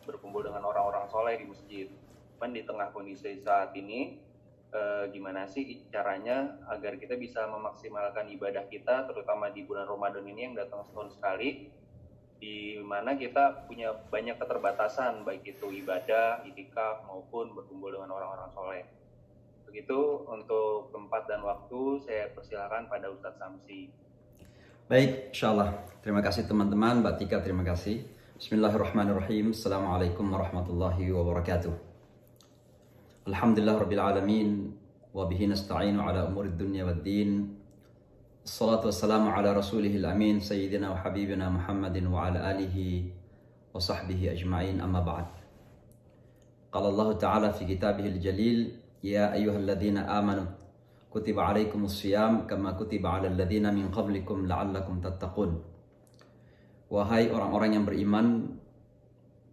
berkumpul dengan orang-orang soleh di masjid. Cuman di tengah kondisi saat ini, gimana sih caranya agar kita bisa memaksimalkan ibadah kita, terutama di bulan Ramadan ini yang datang setahun sekali, di mana kita punya banyak keterbatasan, baik itu ibadah, itikaf, maupun berkumpul dengan orang-orang soleh. Begitu untuk tempat dan waktu, saya persilakan pada Ustadz Samsi. Baik, insyaAllah. Terima kasih teman-teman, Mbak Tika, terima kasih. Bismillahirrahmanirrahim. Assalamualaikum warahmatullahi wabarakatuh. Alhamdulillah Rabbil Alamin. Wabihi nasta'inu ala umurid dunya wad din. Assalatu wassalamu ala rasulihil amin. Sayyidina wa habibina Muhammadin wa ala alihi wa sahbihi ajma'in, amma ba'd. Qala Allah Ta'ala fi kitabihil jalil. Ya ayyuhalladzina amanu kutiba alaikumus siyam kama kutiba alal ladzina min qablikum la'allakum tattaqun. Wahai orang-orang yang beriman,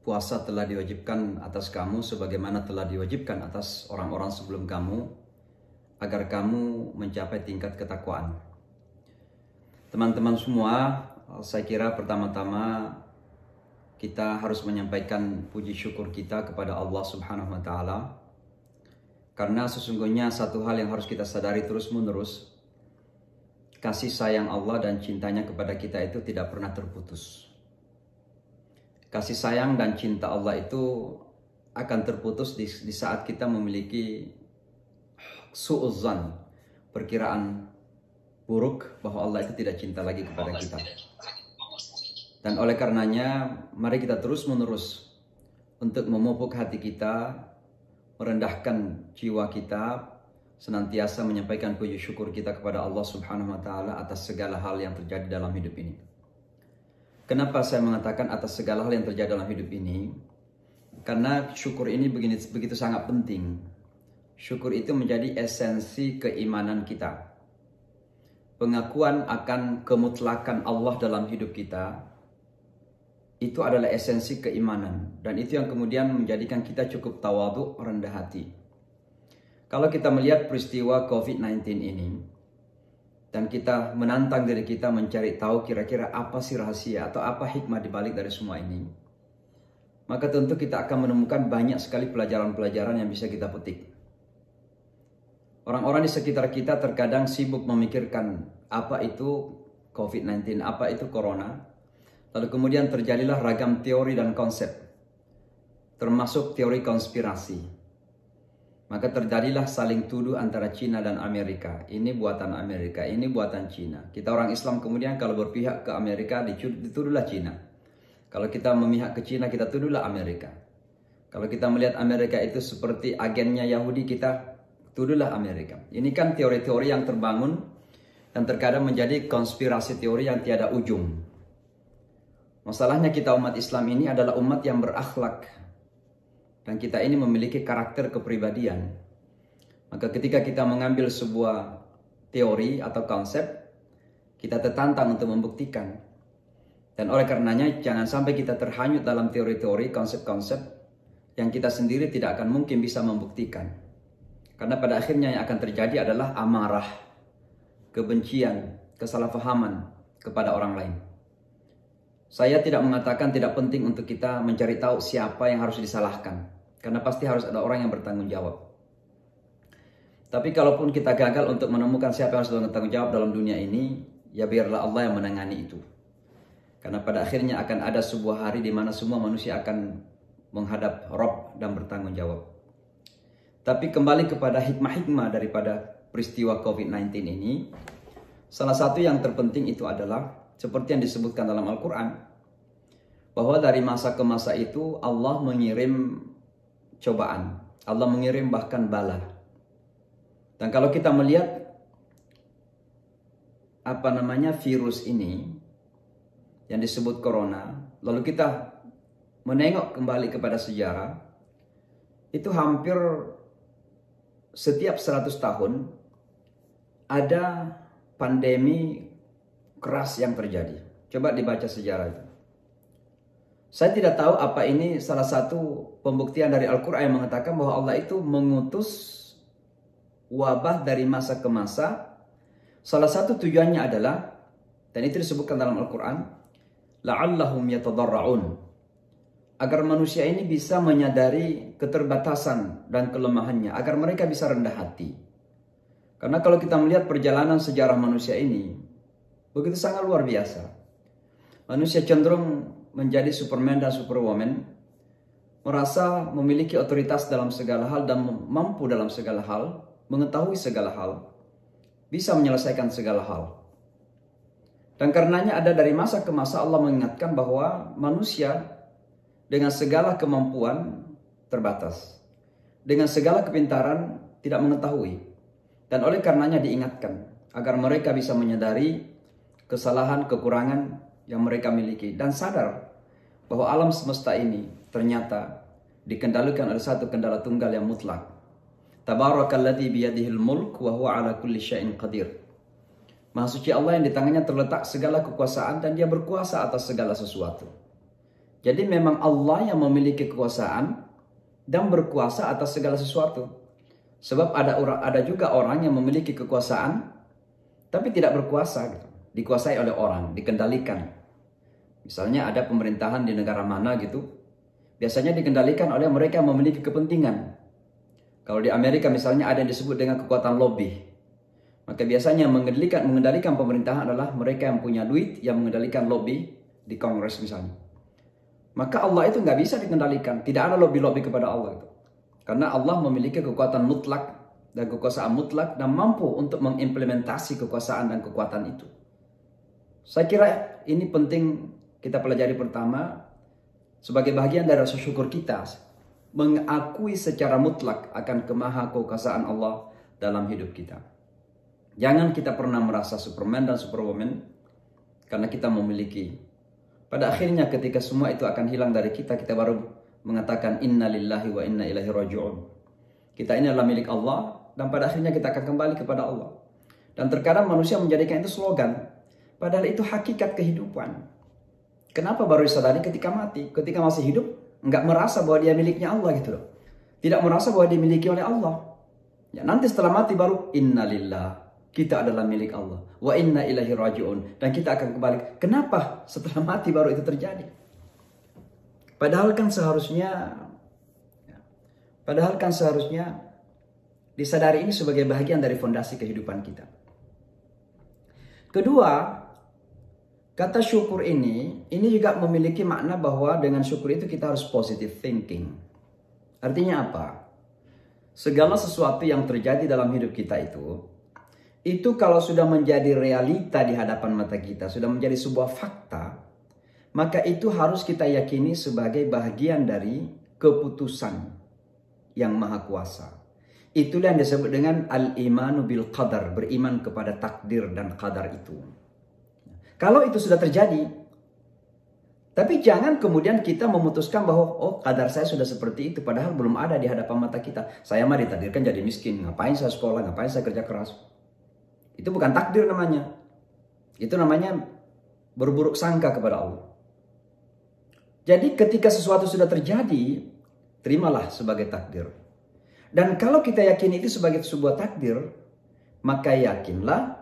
puasa telah diwajibkan atas kamu sebagaimana telah diwajibkan atas orang-orang sebelum kamu, agar kamu mencapai tingkat ketakwaan. Teman-teman semua, saya kira pertama-tama kita harus menyampaikan puji syukur kita kepada Allah Subhanahu wa Ta'ala, karena sesungguhnya satu hal yang harus kita sadari terus-menerus, kasih sayang Allah dan cintanya kepada kita itu tidak pernah terputus. Kasih sayang dan cinta Allah itu akan terputus di saat kita memiliki su'uzzan, perkiraan buruk bahwa Allah itu tidak cinta lagi kepada kita. Dan oleh karenanya, mari kita terus-menerus untuk memupuk hati kita, merendahkan jiwa kita, senantiasa menyampaikan puji syukur kita kepada Allah Subhanahu wa Ta'ala atas segala hal yang terjadi dalam hidup ini. Kenapa saya mengatakan atas segala hal yang terjadi dalam hidup ini? Karena syukur ini begitu sangat penting. Syukur itu menjadi esensi keimanan kita. Pengakuan akan kemutlakan Allah dalam hidup kita, itu adalah esensi keimanan. Dan itu yang kemudian menjadikan kita cukup tawadhu, rendah hati. Kalau kita melihat peristiwa COVID-19 ini, dan kita menantang diri kita mencari tahu kira-kira apa sih rahasia atau apa hikmah dibalik dari semua ini, maka tentu kita akan menemukan banyak sekali pelajaran-pelajaran yang bisa kita petik. Orang-orang di sekitar kita terkadang sibuk memikirkan apa itu COVID-19, apa itu Corona. Lalu kemudian terjadilah ragam teori dan konsep, termasuk teori konspirasi. Maka terjadilah saling tuduh antara Cina dan Amerika. Ini buatan Amerika, ini buatan Cina. Kita orang Islam kemudian kalau berpihak ke Amerika dituduhlah Cina. Kalau kita memihak ke Cina kita tuduhlah Amerika. Kalau kita melihat Amerika itu seperti agennya Yahudi, kita tuduhlah Amerika. Ini kan teori-teori yang terbangun dan terkadang menjadi konspirasi teori yang tiada ujung. Masalahnya kita umat Islam ini adalah umat yang berakhlak. Dan kita ini memiliki karakter kepribadian. Maka ketika kita mengambil sebuah teori atau konsep, kita tertantang untuk membuktikan. Dan oleh karenanya jangan sampai kita terhanyut dalam teori-teori, konsep-konsep yang kita sendiri tidak akan mungkin bisa membuktikan. Karena pada akhirnya yang akan terjadi adalah amarah, kebencian, kesalahpahaman kepada orang lain. Saya tidak mengatakan tidak penting untuk kita mencari tahu siapa yang harus disalahkan. Karena pasti harus ada orang yang bertanggung jawab. Tapi kalaupun kita gagal untuk menemukan siapa yang harus bertanggung jawab dalam dunia ini, ya biarlah Allah yang menangani itu. Karena pada akhirnya akan ada sebuah hari di mana semua manusia akan menghadap Rabb dan bertanggung jawab. Tapi kembali kepada hikmah-hikmah daripada peristiwa COVID-19 ini, salah satu yang terpenting itu adalah seperti yang disebutkan dalam Al-Quran, bahwa dari masa ke masa itu Allah mengirim cobaan, Allah mengirim bahkan bala. Dan kalau kita melihat virus ini yang disebut corona, lalu kita menengok kembali kepada sejarah, itu hampir setiap 100 tahun ada pandemi keras yang terjadi. Coba dibaca sejarah itu. Saya tidak tahu apa ini salah satu pembuktian dari Al-Quran yang mengatakan bahwa Allah itu mengutus wabah dari masa ke masa. Salah satu tujuannya adalah, dan itu disebutkan dalam Al-Quran, la'allahum yatadarra'un, agar manusia ini bisa menyadari keterbatasan dan kelemahannya, agar mereka bisa rendah hati. Karena kalau kita melihat perjalanan sejarah manusia ini, begitu sangat luar biasa. Manusia cenderung menjadi Superman dan Superwoman, merasa memiliki otoritas dalam segala hal dan mampu dalam segala hal, mengetahui segala hal, bisa menyelesaikan segala hal. Dan karenanya ada dari masa ke masa Allah mengingatkan bahwa manusia dengan segala kemampuan terbatas, dengan segala kepintaran tidak mengetahui. Dan oleh karenanya diingatkan agar mereka bisa menyadari kesalahan, kekurangan yang mereka miliki. Dan sadar bahwa alam semesta ini ternyata dikendalikan oleh satu kendala tunggal yang mutlak. Tabarakalladzi biyadihil mulk wa huwa ala kulli syai'in qadir. Maha suci Allah yang di tangannya terletak segala kekuasaan dan dia berkuasa atas segala sesuatu. Jadi memang Allah yang memiliki kekuasaan dan berkuasa atas segala sesuatu. Sebab ada juga orang yang memiliki kekuasaan tapi tidak berkuasa gitu. Dikuasai oleh orang, dikendalikan. Misalnya ada pemerintahan di negara mana gitu, biasanya dikendalikan oleh mereka yang memiliki kepentingan. Kalau di Amerika misalnya ada yang disebut dengan kekuatan lobby. Maka biasanya mengendalikan pemerintahan adalah mereka yang punya duit, yang mengendalikan lobby di Kongres misalnya. Maka Allah itu nggak bisa dikendalikan. Tidak ada lobby-lobby kepada Allah itu. Karena Allah memiliki kekuatan mutlak dan kekuasaan mutlak dan mampu untuk mengimplementasi kekuasaan dan kekuatan itu. Saya kira ini penting kita pelajari pertama sebagai bagian dari rasa syukur kita. Mengakui secara mutlak akan kemahakuasaan Allah dalam hidup kita. Jangan kita pernah merasa Superman dan Superwoman karena kita memiliki. Pada akhirnya ketika semua itu akan hilang dari kita, kita baru mengatakan inna lillahi wa inna ilaihi raji'un. Kita ini adalah milik Allah dan pada akhirnya kita akan kembali kepada Allah. Dan terkadang manusia menjadikan itu slogan, padahal itu hakikat kehidupan. Kenapa baru disadari ketika mati? Ketika masih hidup, nggak merasa bahwa dia miliknya Allah gitu loh. Tidak merasa bahwa dimiliki oleh Allah. Ya, nanti setelah mati baru innalillah. Kita adalah milik Allah. Wa inna ilaihi raji'un. Dan kita akan kembali. Kenapa setelah mati baru itu terjadi? Padahal kan seharusnya disadari ini sebagai bagian dari fondasi kehidupan kita. Kedua, kata syukur ini juga memiliki makna bahwa dengan syukur itu kita harus positive thinking. Artinya apa? Segala sesuatu yang terjadi dalam hidup kita itu kalau sudah menjadi realita di hadapan mata kita, sudah menjadi sebuah fakta, maka itu harus kita yakini sebagai bagian dari keputusan yang maha kuasa. Itulah yang disebut dengan al-imanu bil qadar, beriman kepada takdir dan qadar itu. Kalau itu sudah terjadi, tapi jangan kemudian kita memutuskan bahwa oh qadar saya sudah seperti itu, padahal belum ada di hadapan mata kita. Saya mah ditakdirkan jadi miskin, ngapain saya sekolah, ngapain saya kerja keras. Itu bukan takdir namanya. Itu namanya berburuk sangka kepada Allah. Jadi ketika sesuatu sudah terjadi, terimalah sebagai takdir. Dan kalau kita yakin itu sebagai sebuah takdir, maka yakinlah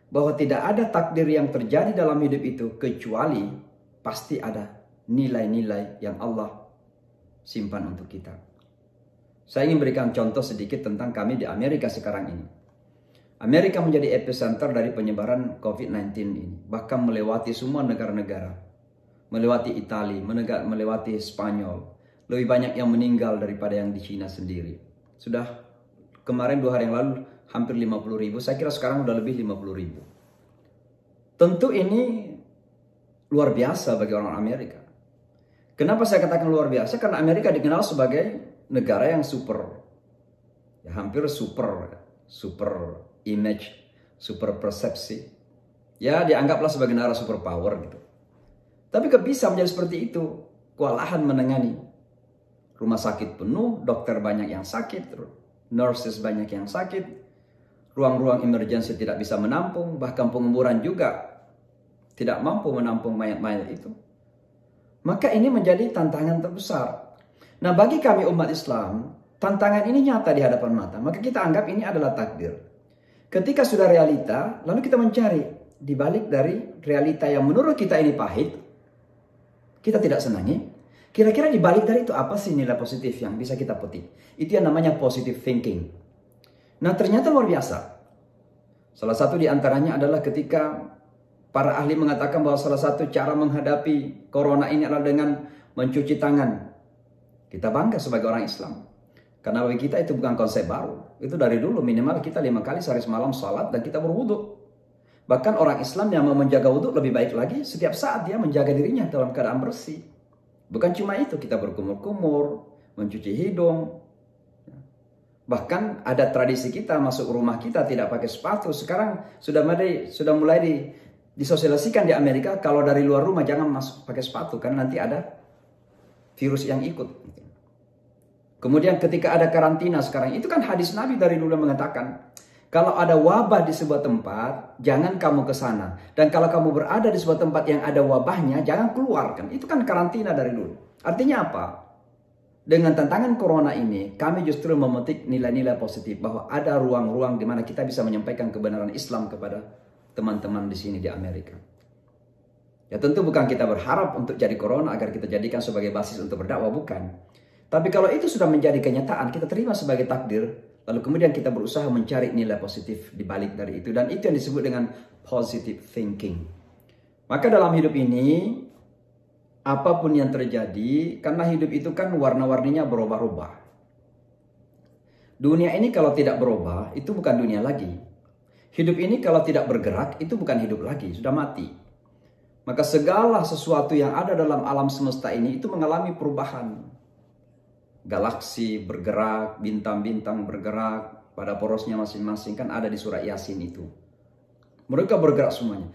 bahwa tidak ada takdir yang terjadi dalam hidup itu kecuali pasti ada nilai-nilai yang Allah simpan untuk kita. Saya ingin berikan contoh sedikit tentang kami di Amerika sekarang ini. Amerika menjadi epicenter dari penyebaran COVID-19 ini. Bahkan melewati semua negara-negara. Melewati Italia, melewati Spanyol. Lebih banyak yang meninggal daripada yang di Cina sendiri. Sudah kemarin 2 hari yang lalu hampir 50.000. Saya kira sekarang udah lebih 50.000. Tentu ini luar biasa bagi orang Amerika. Kenapa saya katakan luar biasa? Karena Amerika dikenal sebagai negara yang super. Ya, hampir super image, super persepsi. Ya, dianggaplah sebagai negara superpower gitu. Tapi kok bisa menjadi seperti itu? Kewalahan menangani. Rumah sakit penuh, dokter banyak yang sakit, nurses banyak yang sakit, ruang-ruang emergency tidak bisa menampung, bahkan penguburan juga tidak mampu menampung mayat-mayat itu. Maka ini menjadi tantangan terbesar. Nah, bagi kami umat Islam, tantangan ini nyata di hadapan mata. Maka kita anggap ini adalah takdir. Ketika sudah realita, lalu kita mencari di balik dari realita yang menurut kita ini pahit, kita tidak senangi. Kira-kira di balik dari itu apa sih nilai positif yang bisa kita petik? Itu yang namanya positive thinking. Nah, ternyata luar biasa. Salah satu di antaranya adalah ketika para ahli mengatakan bahwa salah satu cara menghadapi corona ini adalah dengan mencuci tangan. Kita bangga sebagai orang Islam. Karena bagi kita itu bukan konsep baru. Itu dari dulu minimal kita 5 kali sehari semalam salat dan kita berwudu. Bahkan orang Islam yang mau menjaga wudhu lebih baik lagi setiap saat dia menjaga dirinya dalam keadaan bersih. Bukan cuma itu, kita berkumur-kumur, mencuci hidung. Bahkan ada tradisi kita masuk rumah kita tidak pakai sepatu. Sekarang sudah mulai disosialisasikan di Amerika, kalau dari luar rumah jangan masuk pakai sepatu karena nanti ada virus yang ikut. Kemudian ketika ada karantina sekarang, itu kan hadis Nabi dari dulu mengatakan, kalau ada wabah di sebuah tempat, jangan kamu ke sana. Dan kalau kamu berada di sebuah tempat yang ada wabahnya, jangan keluarkan. Itu kan karantina dari dulu. Artinya apa? Dengan tantangan corona ini, kami justru memetik nilai-nilai positif bahwa ada ruang-ruang di mana kita bisa menyampaikan kebenaran Islam kepada teman-teman di sini di Amerika. Ya tentu bukan kita berharap untuk jadi corona agar kita jadikan sebagai basis untuk berdakwah, bukan. Tapi kalau itu sudah menjadi kenyataan, kita terima sebagai takdir. Lalu kemudian kita berusaha mencari nilai positif di balik dari itu. Dan itu yang disebut dengan positive thinking. Maka dalam hidup ini, apapun yang terjadi, karena hidup itu kan warna-warninya berubah-ubah. Dunia ini kalau tidak berubah, itu bukan dunia lagi. Hidup ini kalau tidak bergerak, itu bukan hidup lagi, sudah mati. Maka segala sesuatu yang ada dalam alam semesta ini, itu mengalami perubahan. Galaksi bergerak, bintang-bintang bergerak pada porosnya masing-masing, kan ada di surat Yasin itu. Mereka bergerak semuanya.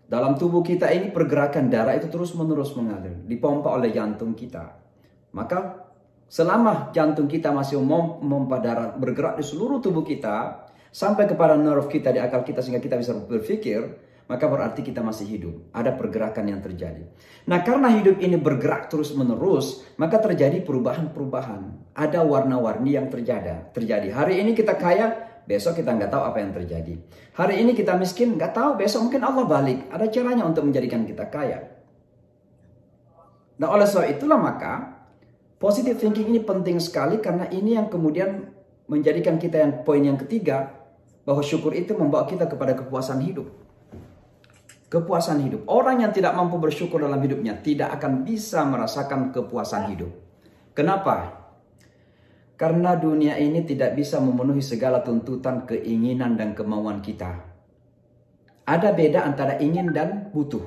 Dalam tubuh kita ini pergerakan darah itu terus-menerus mengalir, dipompa oleh jantung kita. Maka selama jantung kita masih memompa darah bergerak di seluruh tubuh kita, sampai kepada nerve kita di akal kita sehingga kita bisa berpikir, maka berarti kita masih hidup. Ada pergerakan yang terjadi. Nah, karena hidup ini bergerak terus-menerus, maka terjadi perubahan-perubahan. Ada warna-warni yang terjadi. Hari ini kita kaya, besok kita nggak tahu apa yang terjadi. Hari ini kita miskin, nggak tahu, besok mungkin Allah balik. Ada caranya untuk menjadikan kita kaya. Nah, oleh sebab itulah maka, positive thinking ini penting sekali karena ini yang kemudian menjadikan kita yang poin yang ketiga, bahwa syukur itu membawa kita kepada kepuasan hidup. Kepuasan hidup. Orang yang tidak mampu bersyukur dalam hidupnya tidak akan bisa merasakan kepuasan hidup. Kenapa? Karena dunia ini tidak bisa memenuhi segala tuntutan, keinginan, dan kemauan kita. Ada beda antara ingin dan butuh.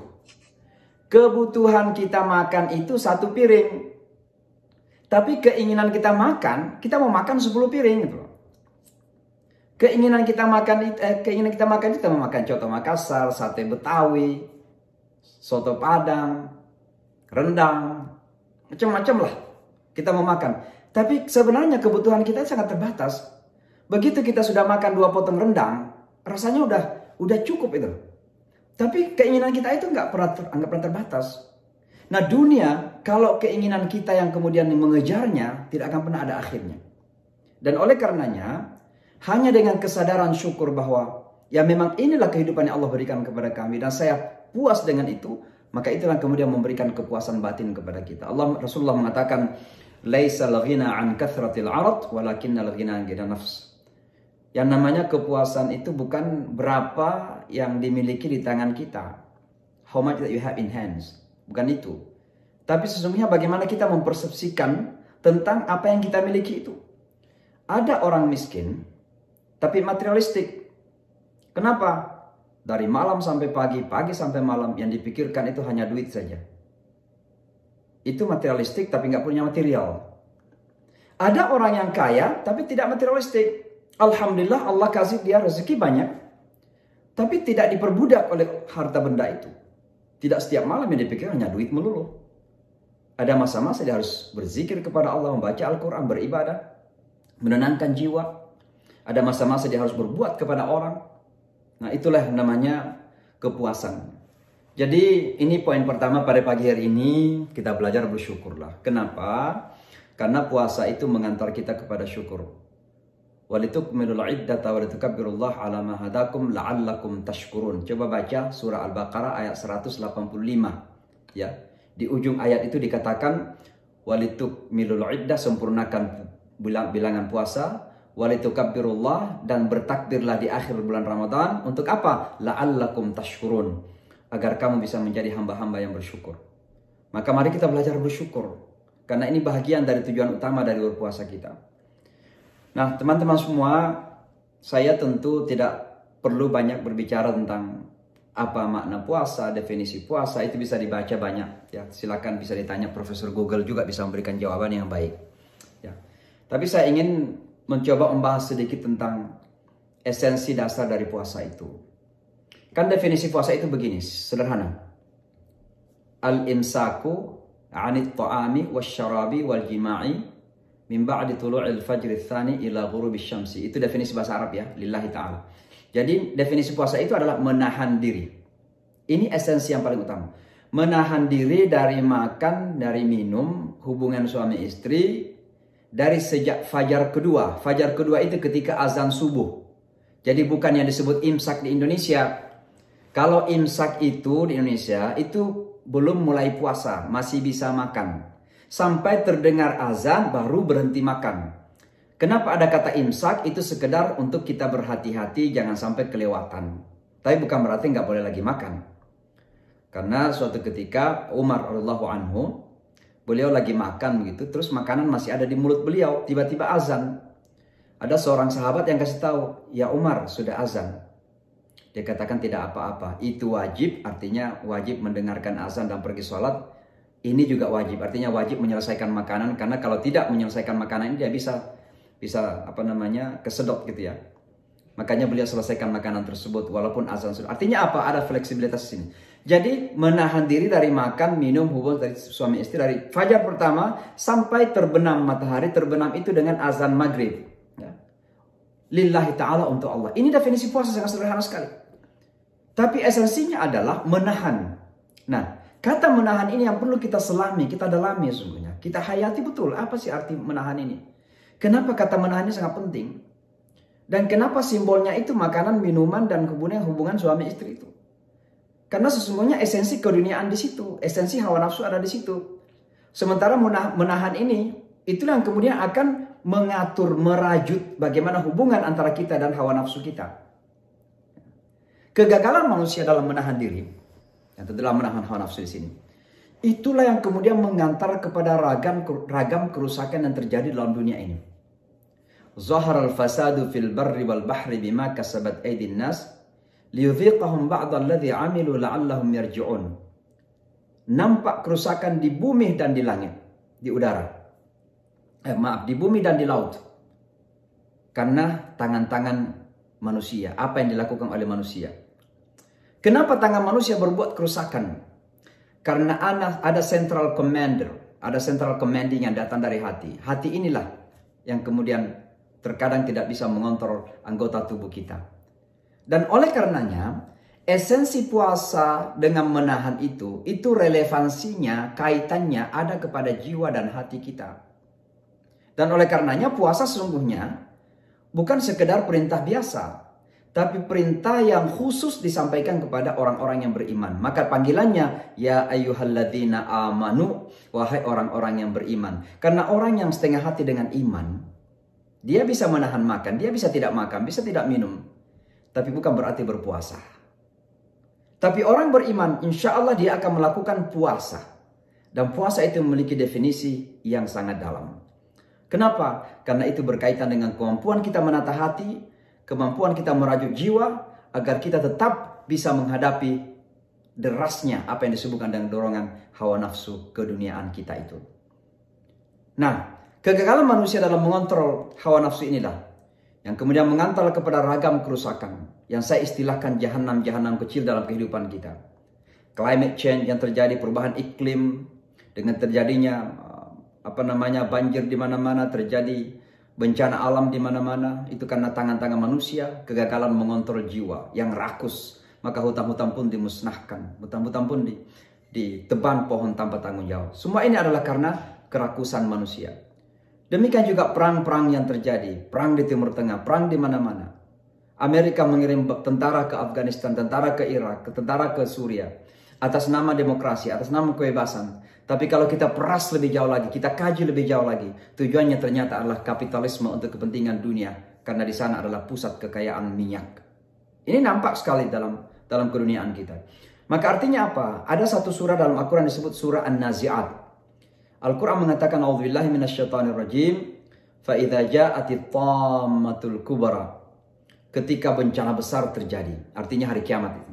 Kebutuhan kita makan itu 1 piring. Tapi keinginan kita makan, kita mau makan 10 piring gitu. Keinginan kita makan kita mau makan coto Makassar, sate Betawi, soto Padang, rendang, macam-macam lah kita mau makan. Tapi sebenarnya kebutuhan kita sangat terbatas. Begitu kita sudah makan 2 potong rendang, rasanya udah cukup itu. Tapi keinginan kita itu nggak pernah terbatas. Nah, dunia kalau keinginan kita yang kemudian mengejarnya tidak akan pernah ada akhirnya. Dan oleh karenanya hanya dengan kesadaran syukur bahwa ya memang inilah kehidupan yang Allah berikan kepada kami dan saya puas dengan itu, maka itulah kemudian memberikan kepuasan batin kepada kita. Rasulullah mengatakan, "Laisal ghina an kathratil 'arad, walakinnal ghina an ghina nafs." Yang namanya kepuasan itu bukan berapa yang dimiliki di tangan kita. How much that you have in hands. Bukan itu. Tapi sesungguhnya bagaimana kita mempersepsikan tentang apa yang kita miliki itu. Ada orang miskin tapi materialistik. Kenapa? Dari malam sampai pagi, pagi sampai malam yang dipikirkan itu hanya duit saja. Itu materialistik tapi nggak punya material. Ada orang yang kaya tapi tidak materialistik. Alhamdulillah Allah kasih dia rezeki banyak. Tapi tidak diperbudak oleh harta benda itu. Tidak setiap malam yang dipikir hanya duit melulu. Ada masa-masa dia harus berzikir kepada Allah, membaca Al-Quran, beribadah, menenangkan jiwa. Ada masa-masa dia harus berbuat kepada orang. Nah, itulah namanya kepuasan. Jadi ini poin pertama pada pagi hari ini, kita belajar bersyukurlah. Kenapa? Karena puasa itu mengantar kita kepada syukur. Walitukmilul iddata walitukabbirullaha ala ma hadakum la'allakum tashkurun. Coba baca surah Al-Baqarah ayat 185. Ya. Di ujung ayat itu dikatakan walitukmilul iddah, sempurnakan bilangan puasa, walitukabbirullah, dan bertakbirlah di akhir bulan Ramadan. Untuk apa? La'allakum tashkurun, agar kamu bisa menjadi hamba-hamba yang bersyukur. Maka mari kita belajar bersyukur, karena ini bahagian dari tujuan utama dari berpuasa kita. Nah, teman-teman semua, saya tentu tidak perlu banyak berbicara tentang apa makna puasa, definisi puasa, itu bisa dibaca banyak. Ya, silakan bisa ditanya Profesor Google, juga bisa memberikan jawaban yang baik. Ya. Tapi saya ingin mencoba membahas sedikit tentang esensi dasar dari puasa itu. Kan definisi puasa itu begini, sederhana. Al-imsaku 'anit ta'ami wasyarabi wal jima'i min ba'di tulu'il fajri tsani ila ghurubisy syamsi. Itu definisi bahasa Arab ya, lillahi ta'ala. Jadi definisi puasa itu adalah menahan diri. Ini esensi yang paling utama. Menahan diri dari makan, dari minum, hubungan suami istri, dari sejak fajar kedua. Fajar kedua itu ketika azan subuh. Jadi bukan yang disebut imsak di Indonesia. Kalau imsak itu di Indonesia, itu belum mulai puasa, masih bisa makan. Sampai terdengar azan baru berhenti makan. Kenapa ada kata imsak? Itu sekedar untuk kita berhati-hati jangan sampai kelewatan. Tapi bukan berarti nggak boleh lagi makan. Karena suatu ketika Umar radhiyallahu anhu, beliau lagi makan begitu, terus makanan masih ada di mulut beliau, tiba-tiba azan. Ada seorang sahabat yang kasih tahu, ya Umar, sudah azan. Dia katakan tidak apa-apa, itu wajib, artinya wajib mendengarkan azan dan pergi sholat. Ini juga wajib, artinya wajib menyelesaikan makanan, karena kalau tidak menyelesaikan makanan ini dia bisa kesedot gitu ya. Makanya beliau selesaikan makanan tersebut walaupun azan sudah. Artinya apa? Ada fleksibilitas di sini. Jadi menahan diri dari makan, minum, hubungan dari suami istri dari fajar pertama sampai terbenam matahari. Terbenam itu dengan azan maghrib. Ya. Lillahi ta'ala, untuk Allah. Ini definisi puasa sangat sederhana sekali. Tapi esensinya adalah menahan. Nah, kata menahan ini yang perlu kita selami, kita dalami sesungguhnya. Kita hayati betul apa sih arti menahan ini. Kenapa kata menahan ini sangat penting. Dan kenapa simbolnya itu makanan, minuman, dan kemudian hubungan suami istri itu. Karena sesungguhnya esensi keduniaan di situ, esensi hawa nafsu ada di situ. Sementara menahan ini, itulah yang kemudian akan mengatur, merajut bagaimana hubungan antara kita dan hawa nafsu kita. Kegagalan manusia dalam menahan diri, yang tentulah menahan hawa nafsu di sini, itulah yang kemudian mengantar kepada ragam kerusakan yang terjadi dalam dunia ini. Zahara al-fasadu fil barri wal bahri bima kasabat aydin nas liyudhiqahum ba'dha alladhi 'amilu la'allahum yarji'un. Nampak kerusakan di bumi dan di langit, di udara. Di bumi dan di laut. Karena tangan-tangan manusia, apa yang dilakukan oleh manusia. Kenapa tangan manusia berbuat kerusakan? Karena ada central commander, ada central commanding yang datang dari hati. Hati inilah yang kemudian terkadang tidak bisa mengontrol anggota tubuh kita. Dan oleh karenanya, esensi puasa dengan menahan itu relevansinya, kaitannya ada kepada jiwa dan hati kita. Dan oleh karenanya puasa sesungguhnya bukan sekedar perintah biasa, tapi perintah yang khusus disampaikan kepada orang-orang yang beriman. Maka panggilannya, ya ayyuhalladzina amanu, wahai orang-orang yang beriman. Karena orang yang setengah hati dengan iman, dia bisa menahan makan, dia bisa tidak makan, bisa tidak minum. Tapi bukan berarti berpuasa. Tapi orang beriman, insya Allah dia akan melakukan puasa. Dan puasa itu memiliki definisi yang sangat dalam. Kenapa? Karena itu berkaitan dengan kemampuan kita menata hati, kemampuan kita merajut jiwa, agar kita tetap bisa menghadapi derasnya apa yang disebutkan dengan dorongan hawa nafsu keduniaan kita itu. Nah, kegagalan manusia dalam mengontrol hawa nafsu inilah yang kemudian mengantar kepada ragam kerusakan yang saya istilahkan jahanam-jahanam kecil dalam kehidupan kita. Climate change yang terjadi, perubahan iklim dengan terjadinya banjir di mana-mana, terjadi bencana alam di mana-mana, itu karena tangan-tangan manusia, kegagalan mengontrol jiwa yang rakus. Maka hutan-hutan pun dimusnahkan, hutan-hutan pun diteban pohon tanpa tanggung jawab. Semua ini adalah karena kerakusan manusia. Demikian juga perang-perang yang terjadi, perang di Timur Tengah, perang di mana-mana. Amerika mengirim tentara ke Afghanistan, tentara ke Irak, tentara ke Suriah. atas nama demokrasi, atas nama kebebasan. Tapi kalau kita peras lebih jauh lagi, kita kaji lebih jauh lagi, tujuannya ternyata adalah kapitalisme untuk kepentingan dunia, karena di sana adalah pusat kekayaan minyak. Ini nampak sekali dalam keduniaan kita. Maka artinya apa? Ada satu surah dalam Al-Quran disebut surah An-Nazi'at. Al-Quran mengatakan, A'udzubillahi minasyaitonirrajim, fa idza ja'atit tammatul kubra. Ketika bencana besar terjadi, artinya hari kiamat itu.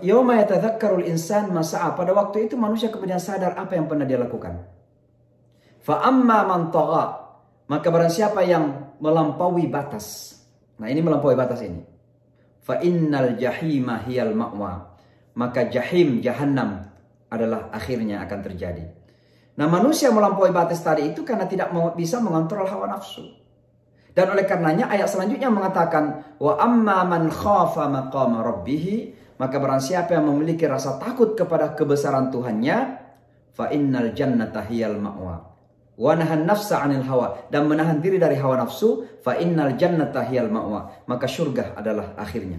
Yauma yatadzakkarul insan ma sa'a. Pada waktu itu manusia kemudian sadar apa yang pernah dia lakukan. Fa amma man tagha, maka barang siapa yang melampaui batas. Nah, ini melampaui batas ini. Fa innal jahima hiyal ma'wa. Maka jahim, jahannam adalah akhirnya akan terjadi. Nah, manusia melampaui batas tadi itu karena tidak bisa mengontrol hawa nafsu. Dan oleh karenanya ayat selanjutnya mengatakan, wa amma man khafa maqama rabbih, maka barang siapa yang memiliki rasa takut kepada kebesaran Tuhannya, fa innal jannata hiyal ma'wa. Wa nahan nafsa 'anil hawa, dan menahan diri dari hawa nafsu, fa innal jannata hiyal ma'wa, maka surga adalah akhirnya.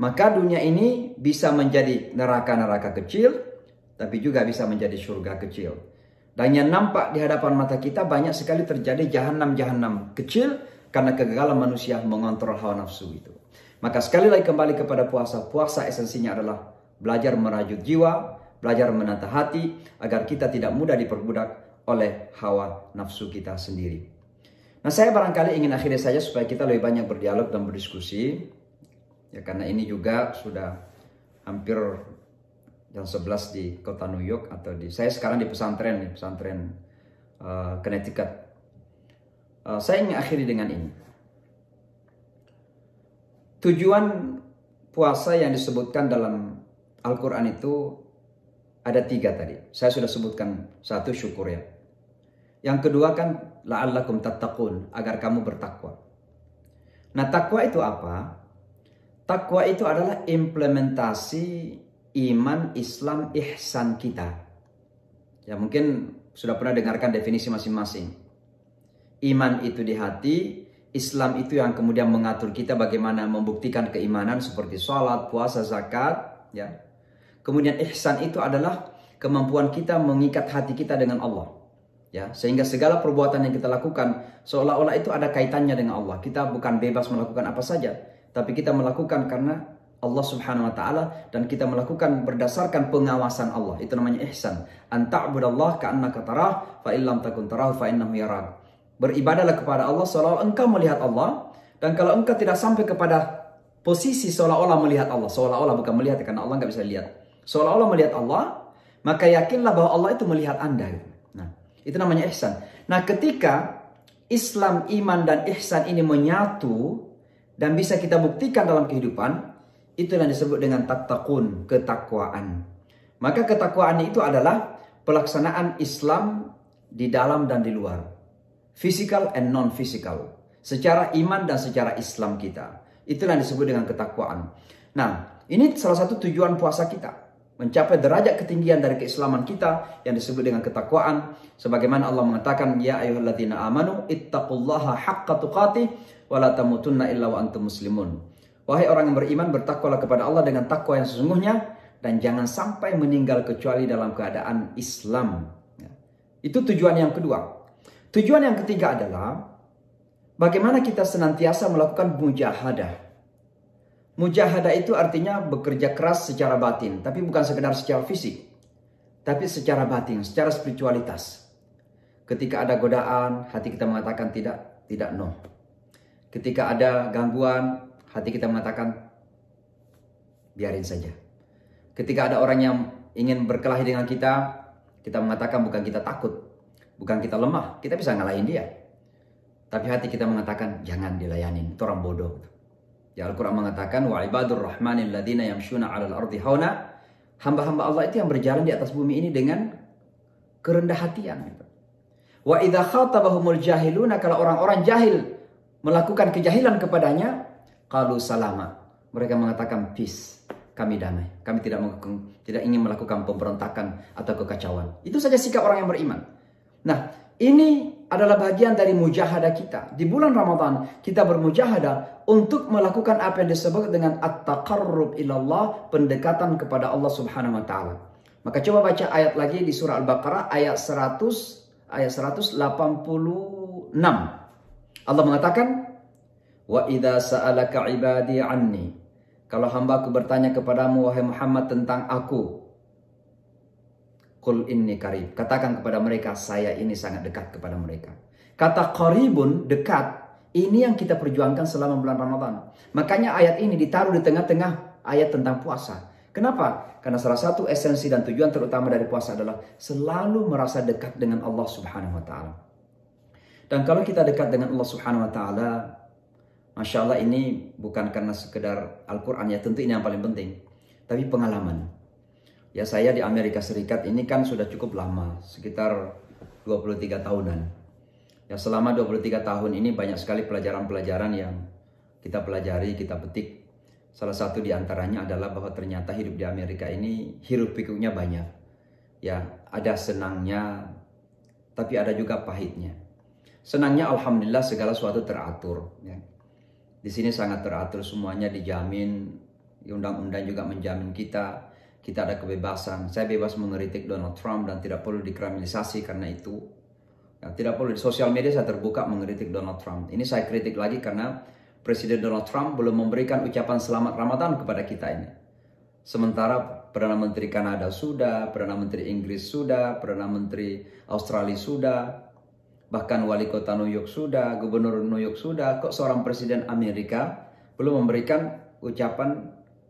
Maka dunia ini bisa menjadi neraka-neraka kecil, tapi juga bisa menjadi surga kecil. Dan yang nampak di hadapan mata kita banyak sekali terjadi jahanam-jahanam kecil, karena kegagalan manusia mengontrol hawa nafsu itu. Maka sekali lagi kembali kepada puasa. Puasa esensinya adalah belajar merajut jiwa, belajar menata hati, agar kita tidak mudah diperbudak oleh hawa nafsu kita sendiri. Nah, saya barangkali ingin akhiri saja supaya kita lebih banyak berdialog dan berdiskusi. Ya, karena ini juga sudah hampir jam 11 di kota New York, atau saya sekarang di pesantren Connecticut. Saya ingin akhiri dengan ini. Tujuan puasa yang disebutkan dalam Al-Quran itu ada 3 tadi. Saya sudah sebutkan 1, syukur ya. Yang kedua kan, la'allakum tattaqun, agar kamu bertakwa. Nah, takwa itu apa? Takwa itu adalah implementasi iman, Islam, ihsan kita. Ya, mungkin sudah pernah dengarkan definisi masing-masing. Iman itu di hati, Islam itu yang kemudian mengatur kita bagaimana membuktikan keimanan seperti sholat, puasa, zakat. Ya. Kemudian ihsan itu adalah kemampuan kita mengikat hati kita dengan Allah. Ya, sehingga segala perbuatan yang kita lakukan seolah-olah itu ada kaitannya dengan Allah. Kita bukan bebas melakukan apa saja, tapi kita melakukan karena Allah Subhanahu wa taala, dan kita melakukan berdasarkan pengawasan Allah. Itu namanya ihsan. An ta'budallaha ka'annaka tarah, fa illam takun tarahu fa innahu yarak. Beribadahlah kepada Allah seolah-olah engkau melihat Allah. Dan kalau engkau tidak sampai kepada posisi seolah-olah melihat Allah, seolah-olah bukan melihat karena Allah nggak bisa lihat, seolah-olah melihat Allah, maka yakinlah bahwa Allah itu melihat Anda. Nah, itu namanya ihsan. Nah, ketika Islam, iman, dan ihsan ini menyatu dan bisa kita buktikan dalam kehidupan, itu yang disebut dengan tattaqun, ketakwaan. Maka ketakwaan itu adalah pelaksanaan Islam di dalam dan di luar. Physical and non-physical. Secara iman dan secara Islam kita. Itulah yang disebut dengan ketakwaan. Nah, ini salah satu tujuan puasa kita. Mencapai derajat ketinggian dari keislaman kita yang disebut dengan ketakwaan. Sebagaimana Allah mengatakan, Ya ayyuhalladzina amanu ittaqullaha haqqa tuqatih wa la tamutunna illa wa antum muslimun. Wahai orang yang beriman, bertakwalah kepada Allah dengan takwa yang sesungguhnya, dan jangan sampai meninggal kecuali dalam keadaan Islam. Itu tujuan yang kedua. Tujuan yang ketiga adalah bagaimana kita senantiasa melakukan mujahadah. Mujahadah itu artinya bekerja keras secara batin, tapi bukan sekedar secara fisik, tapi secara batin, secara spiritualitas. Ketika ada godaan, hati kita mengatakan tidak no. Ketika ada gangguan, hati kita mengatakan biarin saja. Ketika ada orang yang ingin berkelahi dengan kita mengatakan bukan kita takut, bukan kita lemah, kita bisa ngalahin dia. Tapi hati kita mengatakan jangan dilayanin, itu orang bodoh. Ya, Al-Quran mengatakan wa ibadur rahmanil ladzina yamshuna 'alal ardi hauna. Hamba-hamba Allah itu yang berjalan di atas bumi ini dengan kerendah hatian. Wa idza khatabahumul jahiluna, kalau orang-orang jahil melakukan kejahilan kepadanya, qalu salama. Mereka mengatakan peace, kami damai. Kami tidak ingin melakukan pemberontakan atau kekacauan. Itu saja sikap orang yang beriman. Nah, Ini adalah bagian dari mujahadah kita. Di bulan Ramadan kita bermujahadah untuk melakukan apa yang disebut dengan at-taqarrub ilallah, pendekatan kepada Allah Subhanahu wa taala. Maka coba baca ayat lagi di surah Al-Baqarah ayat 186. Allah mengatakan, "Wa idza sa'alaka 'ibadi 'anni." Kalau hambaku bertanya kepadamu wahai Muhammad tentang aku, qul inni qarib. Katakan kepada mereka, saya ini sangat dekat kepada mereka. Kata qaribun, dekat, ini yang kita perjuangkan selama bulan Ramadan. Makanya ayat ini ditaruh di tengah-tengah ayat tentang puasa. Kenapa? Karena salah satu esensi dan tujuan terutama dari puasa adalah selalu merasa dekat dengan Allah Subhanahu wa taala. Dan kalau kita dekat dengan Allah Subhanahu wa taala, Masya Allah, ini bukan karena sekedar Al-Quran ya, tentu ini yang paling penting, tapi pengalaman. Ya, saya di Amerika Serikat ini kan sudah cukup lama, sekitar 23 tahunan. Ya, selama 23 tahun ini banyak sekali pelajaran-pelajaran yang kita pelajari, kita petik. Salah satu di antaranya adalah bahwa ternyata hidup di Amerika ini hiruk pikuknya banyak. Ya, ada senangnya, tapi ada juga pahitnya. Senangnya alhamdulillah segala sesuatu teratur. Ya. Di sini sangat teratur, semuanya dijamin. Undang-undang juga menjamin kita. Kita ada kebebasan. Saya bebas mengkritik Donald Trump dan tidak perlu dikriminalisasi karena itu. Ya, tidak perlu di sosial media saya terbuka mengkritik Donald Trump. Ini saya kritik lagi karena Presiden Donald Trump belum memberikan ucapan selamat Ramadan kepada kita ini. Sementara Perdana Menteri Kanada sudah, Perdana Menteri Inggris sudah, Perdana Menteri Australia sudah, bahkan Wali Kota New York sudah, Gubernur New York sudah. Kok seorang Presiden Amerika belum memberikan ucapan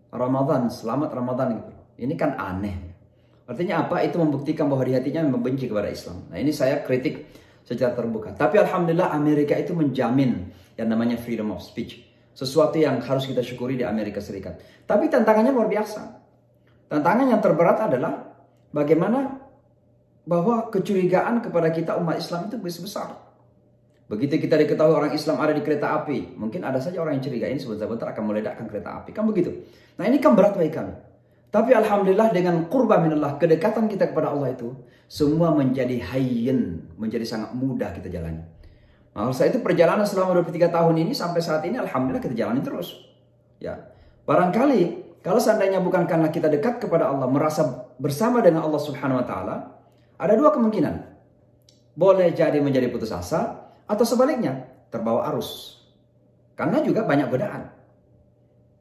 Ramadan, selamat Ramadan gitu. Ini kan aneh. Artinya apa? Itu membuktikan bahwa di hatinya membenci kepada Islam. Nah, ini saya kritik secara terbuka. Tapi alhamdulillah Amerika itu menjamin yang namanya freedom of speech. Sesuatu yang harus kita syukuri di Amerika Serikat. Tapi tantangannya luar biasa. Tantangan yang terberat adalah bagaimana bahwa kecurigaan kepada kita umat Islam itu besar. Begitu kita diketahui orang Islam ada di kereta api, mungkin ada saja orang yang curiga ini sebentar-bentar akan meledakkan kereta api. Kan begitu. Nah, ini kan berat bagi kami. Tapi alhamdulillah dengan qurba minallah, kedekatan kita kepada Allah itu, semua menjadi hayyin, menjadi sangat mudah kita jalani. Nah, saya itu perjalanan selama 23 tahun ini sampai saat ini alhamdulillah kita jalani terus. Ya. Barangkali kalau seandainya bukan karena kita dekat kepada Allah, merasa bersama dengan Allah Subhanahu wa taala, ada dua kemungkinan. Boleh jadi menjadi putus asa atau sebaliknya terbawa arus. Karena juga banyak godaan.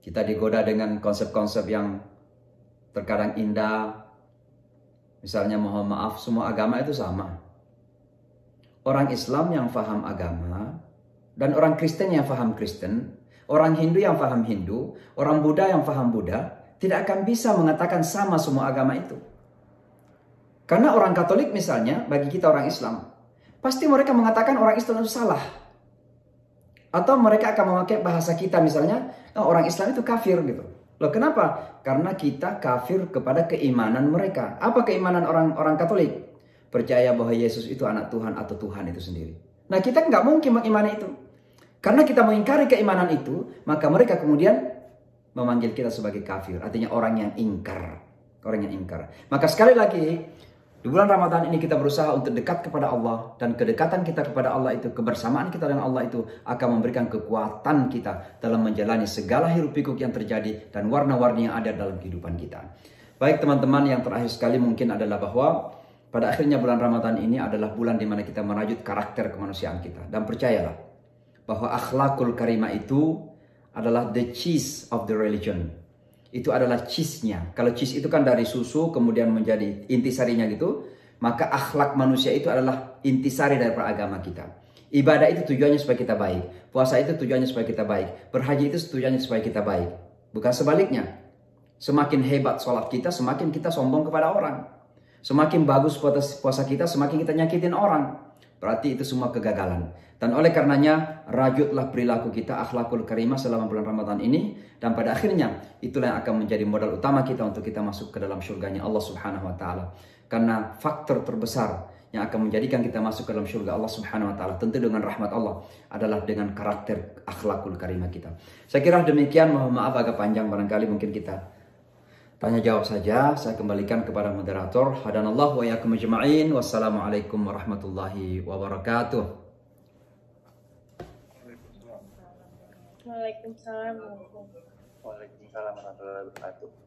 Kita digoda dengan konsep-konsep yang terkadang indah. Misalnya mohon maaf, semua agama itu sama. Orang Islam yang faham agama dan orang Kristen yang faham Kristen, orang Hindu yang faham Hindu, orang Buddha yang faham Buddha, tidak akan bisa mengatakan sama semua agama itu. Karena orang Katolik misalnya, bagi kita orang Islam, pasti mereka mengatakan orang Islam itu salah. Atau mereka akan memakai bahasa kita misalnya, oh, orang Islam itu kafir gitu. Loh, kenapa? Karena kita kafir kepada keimanan mereka. Apa keimanan orang Katolik? Percaya bahwa Yesus itu anak Tuhan atau Tuhan itu sendiri. Nah, kita nggak mungkin mengimani itu. Karena kita mengingkari keimanan itu, maka mereka kemudian memanggil kita sebagai kafir. Artinya orang yang ingkar. Orang yang ingkar. Maka sekali lagi, di bulan Ramadan ini kita berusaha untuk dekat kepada Allah. Dan kedekatan kita kepada Allah itu, kebersamaan kita dengan Allah itu akan memberikan kekuatan kita dalam menjalani segala hiruk pikuk yang terjadi dan warna-warni yang ada dalam kehidupan kita. Baik teman-teman, yang terakhir sekali mungkin adalah bahwa pada akhirnya bulan Ramadan ini adalah bulan di mana kita merajut karakter kemanusiaan kita. Dan percayalah bahwa akhlakul karimah itu adalah the cheese of the religion. Itu adalah cheese-nya. Kalau cheese itu kan dari susu kemudian menjadi intisarinya gitu, maka akhlak manusia itu adalah intisari dari agama kita. Ibadah itu tujuannya supaya kita baik. Puasa itu tujuannya supaya kita baik. Berhaji itu tujuannya supaya kita baik. Bukan sebaliknya. Semakin hebat sholat kita, semakin kita sombong kepada orang. Semakin bagus puasa kita, semakin kita nyakitin orang. Berarti itu semua kegagalan. Dan oleh karenanya, rajutlah perilaku kita akhlakul karimah selama bulan Ramadan ini. Dan pada akhirnya, itulah yang akan menjadi modal utama kita untuk kita masuk ke dalam surganya Allah Subhanahu wa ta'ala. Karena faktor terbesar yang akan menjadikan kita masuk ke dalam surga Allah Subhanahu wa ta'ala, tentu dengan rahmat Allah, adalah dengan karakter akhlakul karimah kita. Saya kira demikian, mohon maaf agak panjang, barangkali mungkin kita Tanya jawab saja, saya kembalikan kepada moderator. Hadanallah wa iyyakum ajma'in. Wassalamualaikum warahmatullahi wabarakatuh. Waalaikumsalam. Waalaikumsalam warahmatullahi wabarakatuh.